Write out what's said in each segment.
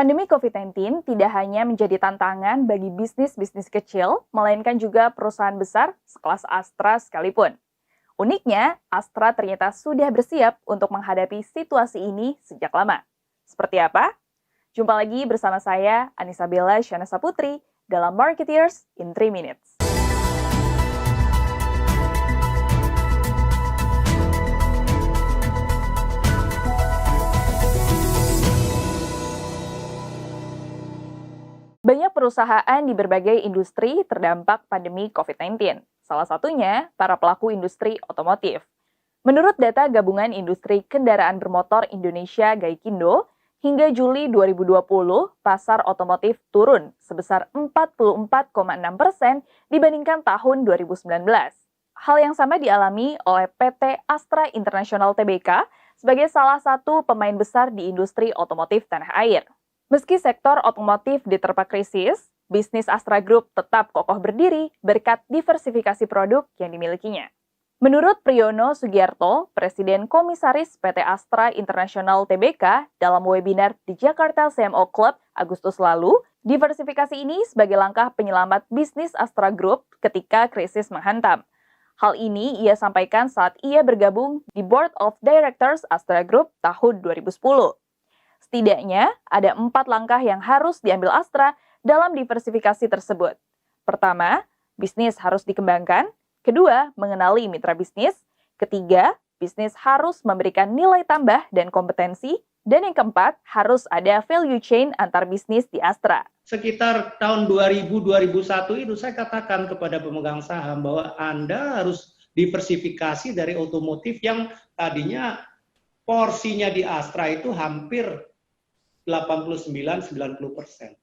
Pandemi COVID-19 tidak hanya menjadi tantangan bagi bisnis-bisnis kecil, melainkan juga perusahaan besar sekelas Astra sekalipun. Uniknya, Astra ternyata sudah bersiap untuk menghadapi situasi ini sejak lama. Seperti apa? Jumpa lagi bersama saya, Anissa Bella Shanasa Putri, dalam Marketeers in 3 Minutes. Banyak perusahaan di berbagai industri terdampak pandemi COVID-19. Salah satunya para pelaku industri otomotif. Menurut data Gabungan Industri Kendaraan Bermotor Indonesia Gaikindo, hingga Juli 2020, pasar otomotif turun sebesar 44,6% dibandingkan tahun 2019. Hal yang sama dialami oleh PT Astra International Tbk sebagai salah satu pemain besar di industri otomotif tanah air. Meski sektor otomotif diterpa krisis, bisnis Astra Group tetap kokoh berdiri berkat diversifikasi produk yang dimilikinya. Menurut Priyono Sugiarto, Presiden Komisaris PT Astra International Tbk, dalam webinar di Jakarta CMO Club Agustus lalu, diversifikasi ini sebagai langkah penyelamat bisnis Astra Group ketika krisis menghantam. Hal ini ia sampaikan saat ia bergabung di Board of Directors Astra Group tahun 2010. Setidaknya, ada 4 langkah yang harus diambil Astra dalam diversifikasi tersebut. Pertama, bisnis harus dikembangkan. Kedua, mengenali mitra bisnis. Ketiga, bisnis harus memberikan nilai tambah dan kompetensi. Dan yang keempat, harus ada value chain antar bisnis di Astra. Sekitar tahun 2000-2001 itu saya katakan kepada pemegang saham bahwa Anda harus diversifikasi dari otomotif yang tadinya porsinya di Astra itu hampir 89-90%.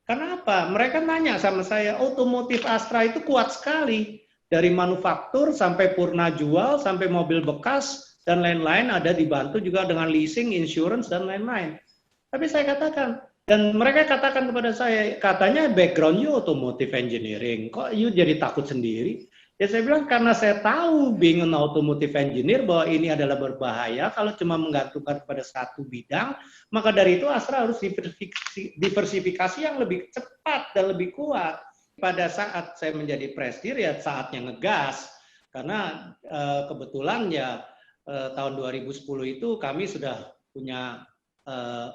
Karena apa? Mereka nanya sama saya, otomotif Astra itu kuat sekali. Dari manufaktur sampai purna jual, sampai mobil bekas, dan lain-lain ada dibantu juga dengan leasing, insurance, dan lain-lain. Tapi saya katakan, dan mereka katakan kepada saya, katanya background you automotive engineering, kok you jadi takut sendiri? Ya saya bilang karena saya tahu being an automotive engineer bahwa ini adalah berbahaya kalau cuma menggantungkan pada satu bidang, maka dari itu Astra harus diversifikasi yang lebih cepat dan lebih kuat. Pada saat saya menjadi presidir ya saatnya ngegas, karena kebetulan ya tahun 2010 itu kami sudah punya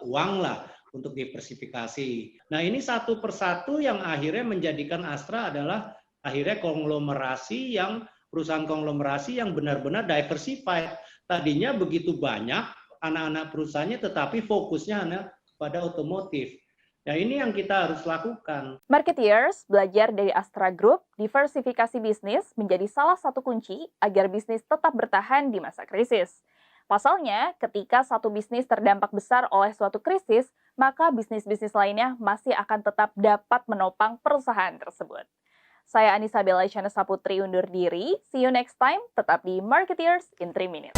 uang lah untuk diversifikasi. Nah ini satu persatu yang akhirnya menjadikan Astra adalah akhirnya perusahaan konglomerasi yang benar-benar diversified. Tadinya begitu banyak anak-anak perusahaannya tetapi fokusnya hanya pada otomotif. Nah ini yang kita harus lakukan. Marketeers belajar dari Astra Group, diversifikasi bisnis menjadi salah satu kunci agar bisnis tetap bertahan di masa krisis. Pasalnya, ketika satu bisnis terdampak besar oleh suatu krisis, maka bisnis-bisnis lainnya masih akan tetap dapat menopang perusahaan tersebut. Saya Anissa Bella Shanasa Putri undur diri. See you next time. Tetap di Marketeers in 3 Minutes.